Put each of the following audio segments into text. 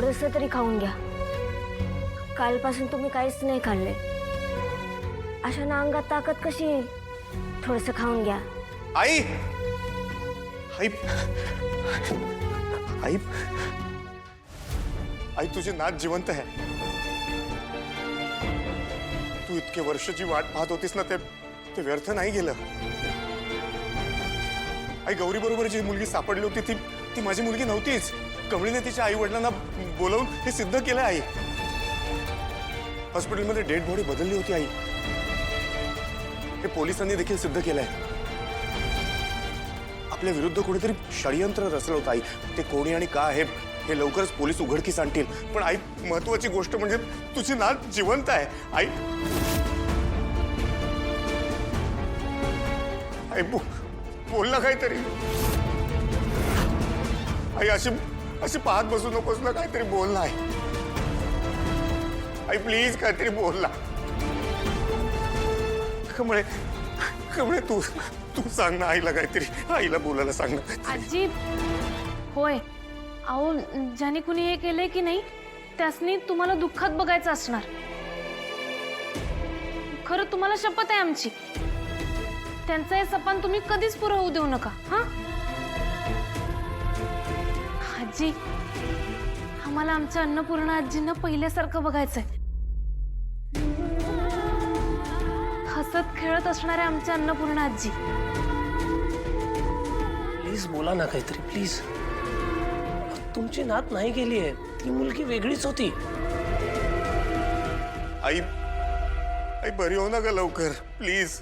थोडंसं तरी खाऊन घ्या. कालपासून तुम्ही काहीच नाही खाल्ले. अशानं अंगात ताकद कशी येईल? थोडंसं खाऊन घ्या. आई आई आई आई तुझे नात जिवंत आहे. तू इतके वर्षाची वाट पाहत होतीस ना, ते व्यर्थ नाही गेलं. आई गौरी बरोबर जी मुलगी सापडली होती ती माझी मुलगी नव्हतीच. कमळीने तिच्या आई वडिलांना बोलावून हे सिद्ध केलं. आई हॉस्पिटलमध्ये डेड बॉडी बदलली होती. आई हे पोलिसांनी देखील सिद्ध केलंय. आपल्या विरुद्ध कोणीतरी षडयंत्र रचलं होतं. आई ते कोणी आणि का हे लवकरच पोलीस उघडकीस आणतील. पण आई महत्वाची गोष्ट म्हणजे तुझी नात जिवंत आहे. आई आई बोल ना काहीतरी. आई अशी पाहत बसू नकोस ना, काहीतरी बोल ना. आई प्लीज काहीतरी बोल ना. कमळे कमळे तू सांग ना आईला काहीतरी. आईला बोलायला सांग ना. आजी होय, अहो ज्याने कुणी हे केलंय की नाही त्यासनी तुम्हाला दुःखात बघायचं असणार. खरं तुम्हाला शपथ आहे आमची, त्यांचं हे सपन तुम्ही कधीच पुरं होऊ देऊ नका. हा आजी, आम्हाला आमच्या अन्नपूर्णा आजींना पहिल्यासारखं बघायचंय. हसत खेळत असणाऱ्या आमच्या अन्नपूर्णा आजी. प्लीज बोला ना काहीतरी प्लीज. तुमची नात नाही गेली आहे, ती मुलगी वेगळीच होती. आई आई बरी हो ना ग लवकर प्लीज.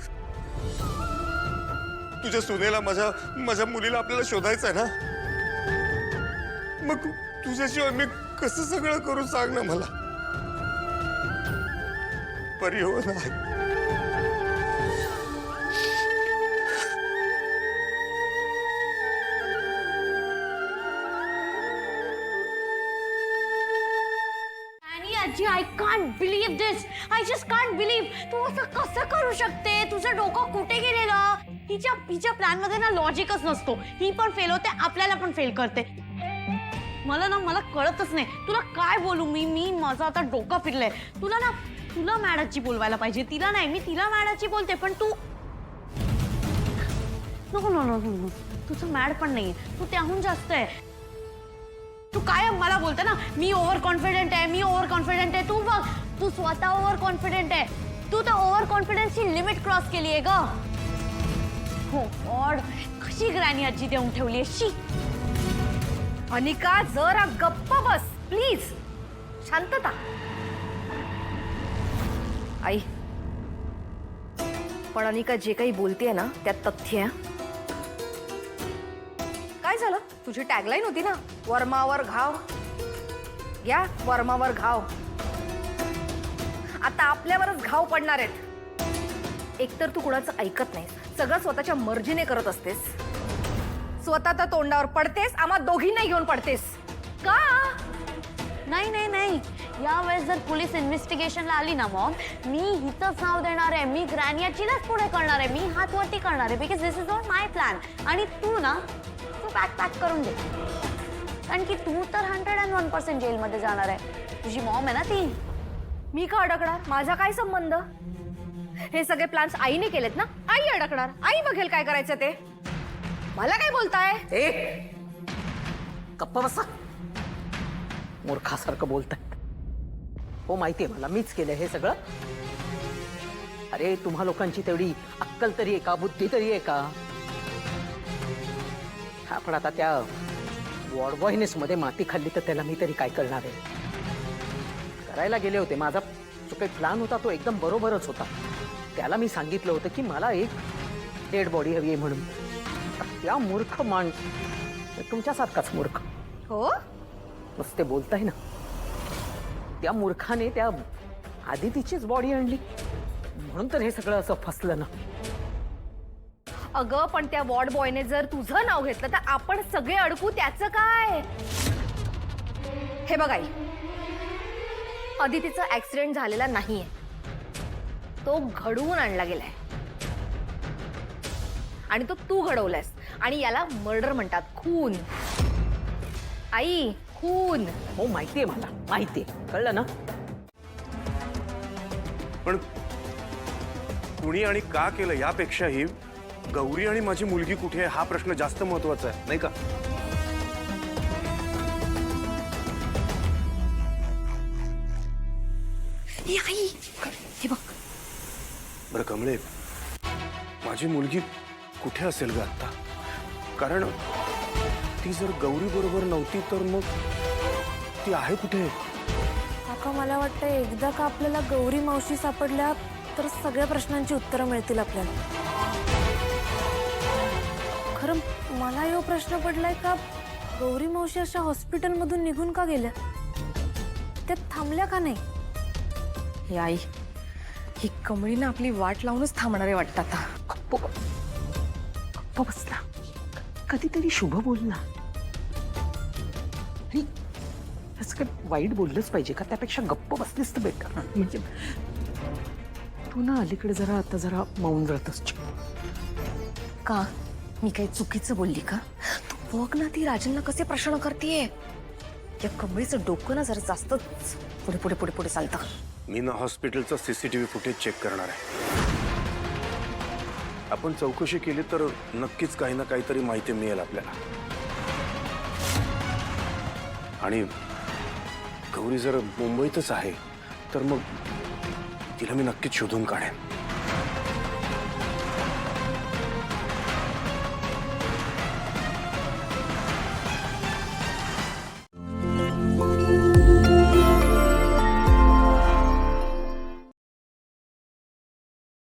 तुझ्या सुनेला माझ्या मुलीला आपल्याला शोधायचं आहे ना. मग तुझ्याशिवाय मी कसं सगळं करू सांग ना मला. बरी हो ना. I can't believe this. I just can't believe. तू असं कसं करू शकते? तुझं डोकं कुठे गेलेलं? हिच्या प्लॅन मध्ये ना लॉजिकच नसतो. ही पण फेल होते, आपल्याला पण फेल करते. मला कळतच नाही तुला काय बोलू. मी माझं आता डोकं फिरलंय. तुला मॅडमची बोलवायला पाहिजे, तिला नाही. मी तिला मॅडमची बोलते पण तू नको. तुझं मॅड पण नाहीये, तू त्याहून जास्त आहे. तू काय मला बोलते ना मी ओव्हर कॉन्फिडेंट आहे. तू बघ, तू स्वतः ओव्हर कॉन्फिडेंट आहे. तू तर ओव्हर कॉन्फिडन्सची लिमिट क्रॉस केली आहे ग. हो गॉड, कशी ग्रॅनी आजी देऊन ठेवली आहे. शी अनिका, जरा गप्प बस प्लीज. शांतता. आई पण अनिका जे काही बोलतेय ना त्यात तथ्य आहे. काय झालं? तुझी टॅगलाईन होती ना, वर्मावर घाव घ्या, वर्मावर घाव. आता आपल्यावरच घाव पडणार आहेत. एकतर तू कुणाचं ऐकत नाहीस, सगळं स्वतःच्या मर्जीने करत असतेस. स्वतः तर तोंडावर पडतेस, आम्हा दोघींना घेऊन पडतेस का? नाही. यावेळेस जर पोलीस इन्व्हेस्टिगेशनला आली ना मॉम, मी हिचंच नाव देणार आहे. मी ग्रॅनियाचीलाच पुढे करणार आहे. मी हात वरती करणार आहे. Because this is not my plan. आणि तू पॅक करून दे, कारण की तू तर 101% जेलमध्ये जाणार आहे. तुझी मॉम आहे ना ती. मी का अडकणार? माझा काय संबंध? हे सगळे प्लॅन्स आईने केलेत ना, आई अडकणार. आई बघेल काय करायचं ते. मला काय बोलताय? गप्पा बसा. मूर्खासारखं बोलतायत. हो माहितीये मला, मीच केलं हे सगळं. अरे तुम्हा लोकांची तेवढी अक्कल तरी आहे का, बुद्धी तरी आहे का? हा पण आता त्या वॉर्डबॉयनेस मध्ये माती खाल्ली तर त्याला मी तरी काय करणार आहे. करायला गेले होते, माझा जो काही प्लॅन होता तो एकदम बरोबरच होता. त्याला मी सांगितलं होतं की मला एक डेड बॉडी हवी आहे म्हणून. त्या मूर्ख माणूस, तुमच्यासारखाच मूर्ख हो मस्त बोलताय ना, त्या मूर्खाने त्या आदितीचीच बॉडी आणली म्हणून तर हे सगळं असं फसलं ना. अगं पण त्या वॉर्ड बॉयने जर तुझं नाव घेतलं तर आपण सगळे अडकू. त्याचं काय? हे बघ आई, अदितीचा ऍक्सिडेंट झालेला नाहीये, तो घडवून आणला गेलाय. आणि तो तू घडवलायस. आणि याला मर्डर म्हणतात, खून. आई खून. हो माहितीये मला, माहितीये, कळलं ना? पण कुणी आणि का केलं यापेक्षाही गौरी आणि माझी मुलगी कुठे आहे हा प्रश्न जास्त महत्वाचा आहे, नाही का? ए, आई, हे बघ. बरं कमळे, माझी मुलगी कुठे असेल ग आता? कारण ती जर गौरी बरोबर नव्हती तर मग ती आहे कुठे? काका मला वाटतं एकदा का आपल्याला गौरी मावशी सापडल्या तर सगळ्या प्रश्नांची उत्तरं मिळतील आपल्याला. खरं मला यो प्रश्न पडलाय का गौरी मावशी अशा हॉस्पिटलमधून निघून का गेल्या? त्या थांबल्या का नाही? हे आई, ही कमळीनं आपली वाट लावूनच थांबणारे वाटतं आता. गप्प गप्प बसला, कधीतरी शुभ बोलला. आणि असं काही वाईट बोललंच पाहिजे का? त्यापेक्षा गप्प बसलीस तर बेटर. म्हणजे तू ना अलीकडे जरा आता जरा मौन राहतच. का मी काही चुकीचं बोलली का? तू बघ ना, ती राजनला कसे प्रश्न करतेय. या कमळीचं डोकं ना जरा जास्तच पुढे पुढे पुढे पुढे चालतं. मी ना हॉस्पिटलचं सीसीटीव्ही फुटेज चेक करणार आहे. आपण चौकशी केली तर नक्कीच काही ना काहीतरी माहिती मिळेल आपल्याला. आणि गौरी जर मुंबईतच आहे तर मग तिला मी नक्कीच शोधून काढेन.